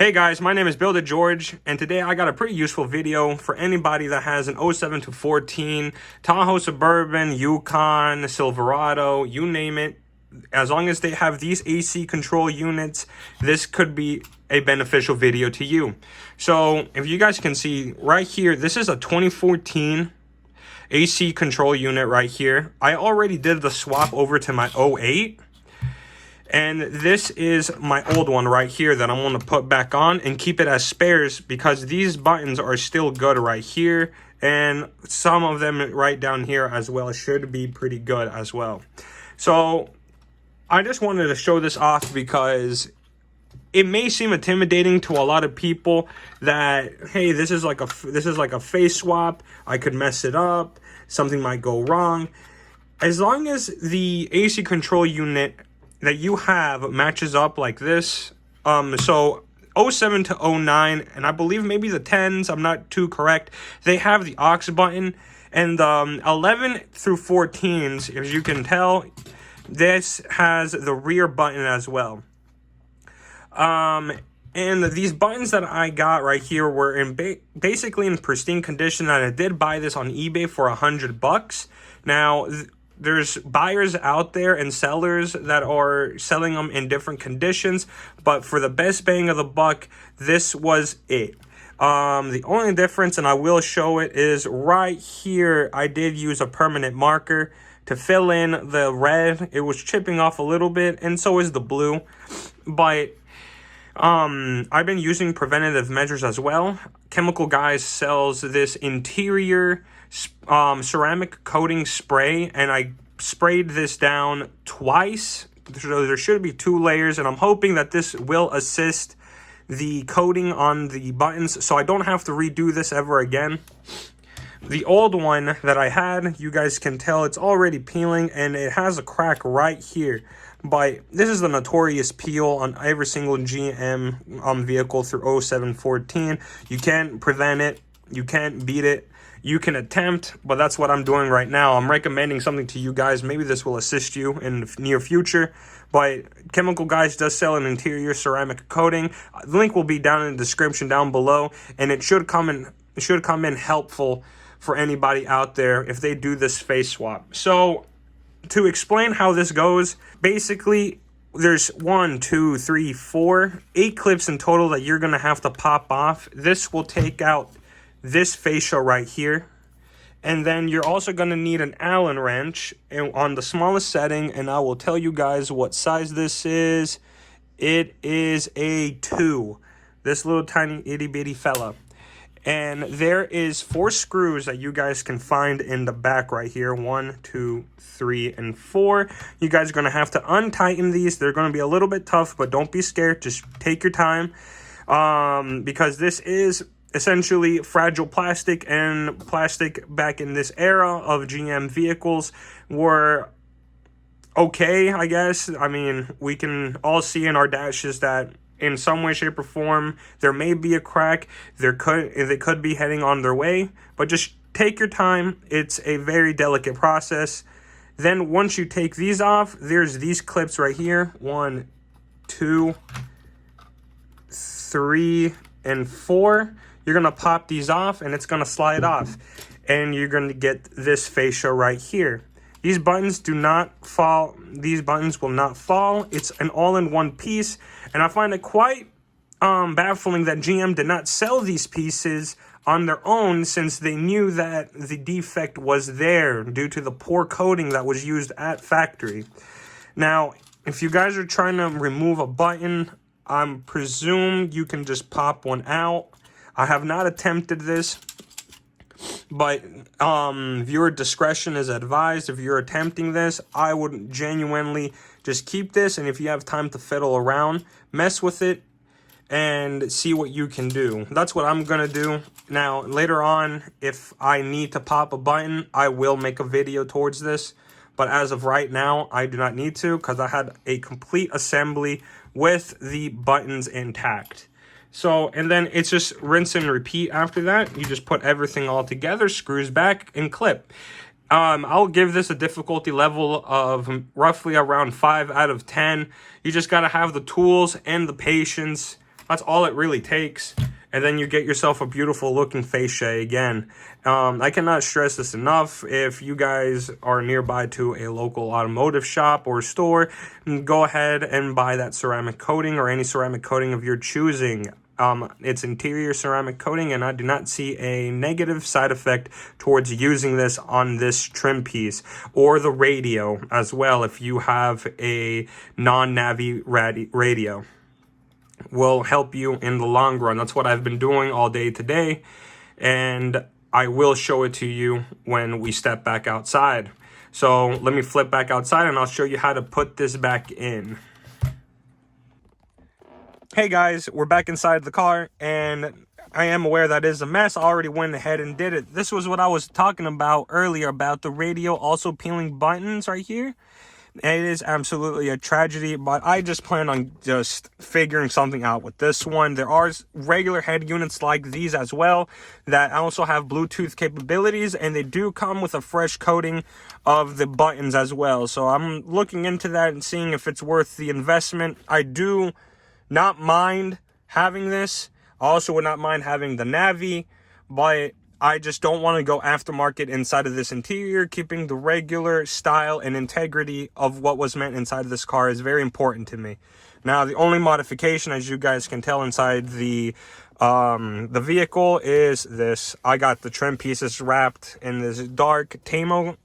Hey guys, my name is Build It George, and today I got a pretty useful video for anybody that has an 07 to 14 Tahoe Suburban, Yukon, Silverado, you name it. As long as they have these AC control units, this could be a beneficial video to you. So if you guys can see right here, this is a 2014 AC control unit right here. I already did the swap over to my 08. And this is my old one right here that I'm going to put back on and keep it as spares because these buttons are still good right here. And some of them right down here as well should be pretty good as well. So I just wanted to show this off because it may seem intimidating to a lot of people that, hey, this is like a face swap. I could mess it up. Something might go wrong. As long as the AC control unit that you have matches up like this, so 07 to 09, and I believe maybe the 10s, I'm not too correct, they have the aux button, and 11 through 14s, as you can tell, this has the rear button as well. And these buttons that I got right here were in basically in pristine condition, and I did buy this on eBay for $100. Now, there's buyers out there and sellers that are selling them in different conditions, but for the best bang of the buck, this was it. The only difference, and I will show it, is right here. I did use a permanent marker to fill in the red. It was chipping off a little bit, and so is the blue. But I've been using preventative measures as well. Chemical Guys sells this interior ceramic coating spray, and I sprayed this down twice, so there should be 2 layers, and I'm hoping that this will assist the coating on the buttons so I don't have to redo this ever again. The old one that I had, you guys can tell it's already peeling, and it has a crack right here. But this is the notorious peel on every single GM vehicle through 07-14. You can't prevent it. You can't beat it. You can attempt, but that's what I'm doing right now. I'm recommending something to you guys. Maybe this will assist you in the near future. But Chemical Guys does sell an interior ceramic coating. The link will be down in the description down below, and it should come in helpful for anybody out there if they do this face swap. So to explain how this goes, basically there's 1, 2, 3, 4, 8 clips in total that you're gonna have to pop off. This will take out this fascia right here, and then you're also going to need an Allen wrench on the smallest setting, and I will tell you guys what size this is. It is a 2, this little tiny itty bitty fella, and there is 4 screws that you guys can find in the back right here. 1, 2, 3, and 4. You guys are going to have to untighten these. They're going to be a little bit tough, but don't be scared. Just take your time, because this is essentially fragile plastic, and plastic back in this era of GM vehicles were okay, I guess. I mean, we can all see in our dashes that in some way, shape, or form, there may be a crack. They could be heading on their way, but just take your time. It's a very delicate process. Then once you take these off, there's these clips right here. 1, 2, 3, and 4. You're going to pop these off, and it's going to slide off. And you're going to get this fascia right here. These buttons do not fall. These buttons will not fall. It's an all-in-one piece. And I find it quite baffling that GM did not sell these pieces on their own, since they knew that the defect was there due to the poor coating that was used at factory. Now, if you guys are trying to remove a button, I presume you can just pop one out. I have not attempted this, but viewer discretion is advised. If you're attempting this, I would genuinely just keep this, and if you have time to fiddle around, mess with it and see what you can do. That's what I'm gonna do. Now, later on, if I need to pop a button, I will make a video towards this, but as of right now, I do not need to, because I had a complete assembly with the buttons intact. So, and then it's just rinse and repeat after that. You just put everything all together, screws back, and clip. I'll give this a difficulty level of roughly around 5 out of 10. You just got to have the tools and the patience. That's all it really takes. And then you get yourself a beautiful looking fascia again. I cannot stress this enough. If you guys are nearby to a local automotive shop or store, go ahead and buy that ceramic coating or any ceramic coating of your choosing. It's interior ceramic coating, and I do not see a negative side effect towards using this on this trim piece or the radio as well. If you have a non-Navi radio, will help you in the long run. That's what I've been doing all day today, and I will show it to you when we step back outside. So let me flip back outside and I'll show you how to put this back in. Hey guys, we're back inside the car, and I am aware that is a mess. I already went ahead and did it. This was what I was talking about earlier, about the radio also peeling buttons right here. It is absolutely a tragedy, but I just plan on just figuring something out with this one. There are regular head units like these as well that also have Bluetooth capabilities, and they do come with a fresh coating of the buttons as well. So I'm looking into that and seeing if it's worth the investment. I do not mind having this. I also would not mind having the Navi, but I just don't want to go aftermarket inside of this interior. Keeping the regular style and integrity of what was meant inside of this car is very important to me. Now, the only modification, as you guys can tell, inside the vehicle is this. I got the trim pieces wrapped in this dark Tahoe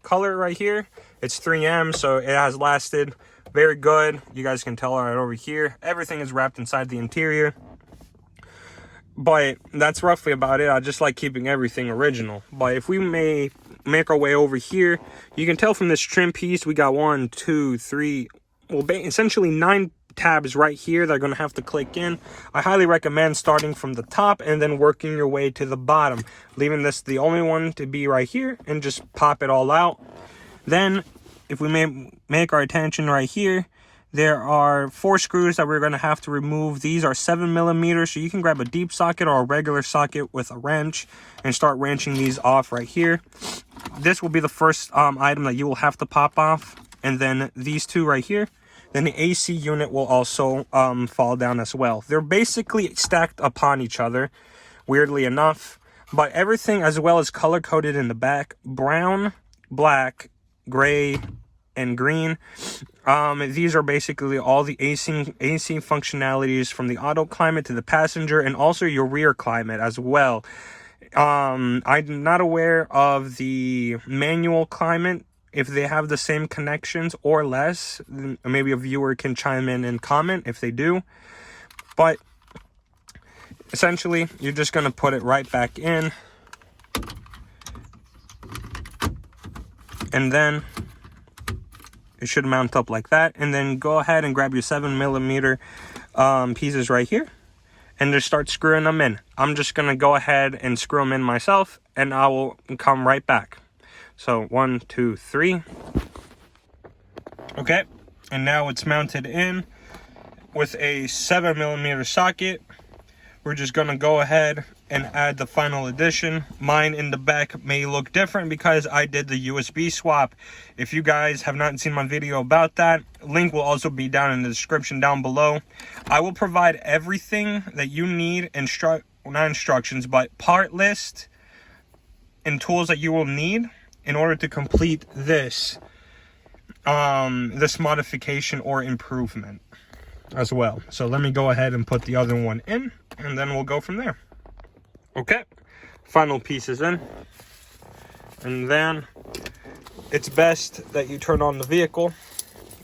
color right here. It's 3M, so it has lasted very good. You guys can tell right over here. Everything is wrapped inside the interior. But that's roughly about it. I just like keeping everything original. But if we may make our way over here, you can tell from this trim piece, we got 1, 2, 3, well, essentially 9 tabs right here that are going to have to click in. I highly recommend starting from the top and then working your way to the bottom, leaving this the only one to be right here, and just pop it all out. Then if we may make our attention right here, there are 4 screws that we're going to have to remove. These are 7mm, so you can grab a deep socket or a regular socket with a wrench and start wrenching these off right here. This will be the first item that you will have to pop off, and then these 2 right here. Then the AC unit will also fall down as well. They're basically stacked upon each other, weirdly enough, but everything as well is color coded in the back: brown, black, gray, and green. These are basically all the AC functionalities, from the auto climate to the passenger, and also your rear climate as well. I'm not aware of the manual climate, if they have the same connections or less. Maybe a viewer can chime in and comment if they do. But essentially, you're just going to put it right back in, and then it should mount up like that. And then go ahead and grab your 7mm pieces right here and just start screwing them in. I'm just going to go ahead and screw them in myself, and I will come right back. So 1, 2, 3. Okay, and now it's mounted in with a 7mm socket. We're just going to go ahead and add the final addition. Mine in the back may look different because I did the USB swap. If you guys have not seen my video about that, link will also be down in the description down below. I will provide everything that you need, not instructions, but part list and tools that you will need in order to complete this this modification or improvement as well. So let me go ahead and put the other one in, and then we'll go from there. Okay, final piece is in, and then it's best that you turn on the vehicle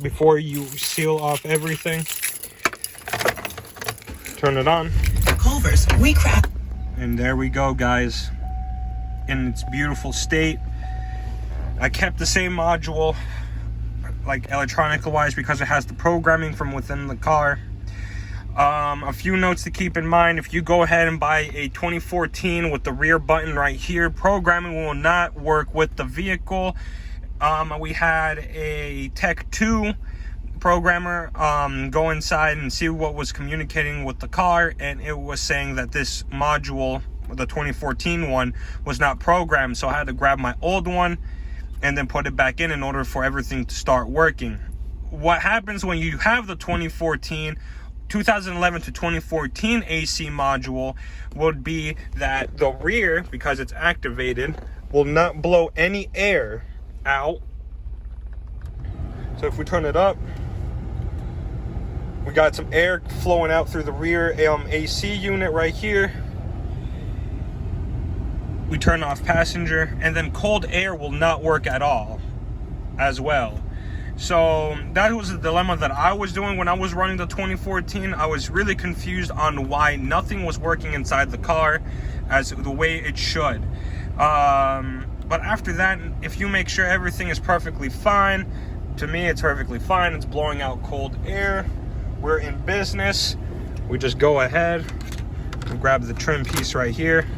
before you seal off everything. Turn it on. Culver's, we crack. And there we go, guys, in its beautiful state. I kept the same module, like electronic wise, because it has the programming from within the car. A few notes to keep in mind: if you go ahead and buy a 2014 with the rear button right here, programming will not work with the vehicle. We had a Tech 2 programmer go inside and see what was communicating with the car, and it was saying that this module, the 2014 one, was not programmed. So I had to grab my old one and then put it back in order for everything to start working. What happens when you have the 2014 2011 to 2014 AC module would be that the rear, because it's activated, will not blow any air out. So if we turn it up, we got some air flowing out through the rear AC unit right here. We turn off passenger, and then cold air will not work at all as well. So that was the dilemma that I was doing when I was running the 2014. I was really confused on why nothing was working inside the car as the way it should. But after that, if you make sure everything is perfectly fine, to me it's perfectly fine. It's blowing out cold air. We're in business. We just go ahead and grab the trim piece right here.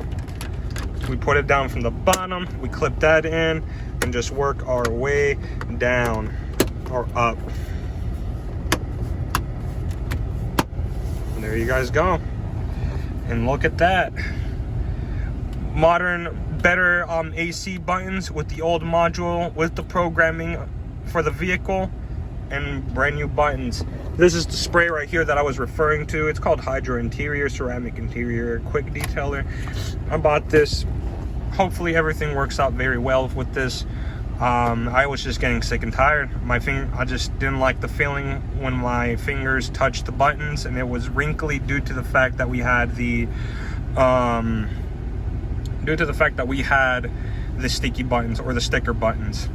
We put it down from the bottom. We clip that in and just work our way down or up. And there you guys go. And look at that. Modern, better AC buttons with the old module, with the programming for the vehicle, and brand new buttons. This is the spray right here that I was referring to. It's called Hydro Interior, Ceramic Interior Quick Detailer. I bought this. Hopefully everything works out very well with this. I was just getting sick and tired. I just didn't like the feeling when my fingers touched the buttons, and it was wrinkly due to the fact that we had the sticky buttons, or the sticker buttons.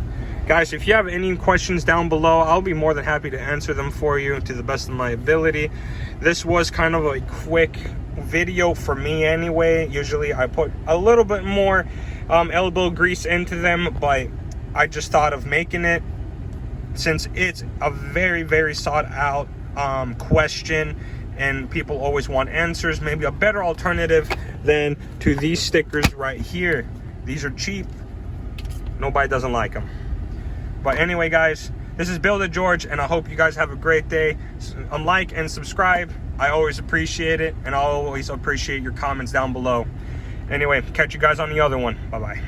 Guys, if you have any questions down below, I'll be more than happy to answer them for you to the best of my ability. This was kind of a quick video for me anyway. Usually I put a little bit more elbow grease into them, but I just thought of making it since it's a very, very sought out question, and people always want answers. Maybe a better alternative than to these stickers right here. These are cheap. Nobody doesn't like them. But anyway, guys, this is Build It George, and I hope you guys have a great day. Like and subscribe. I always appreciate it, and I always appreciate your comments down below. Anyway, catch you guys on the other one. Bye-bye.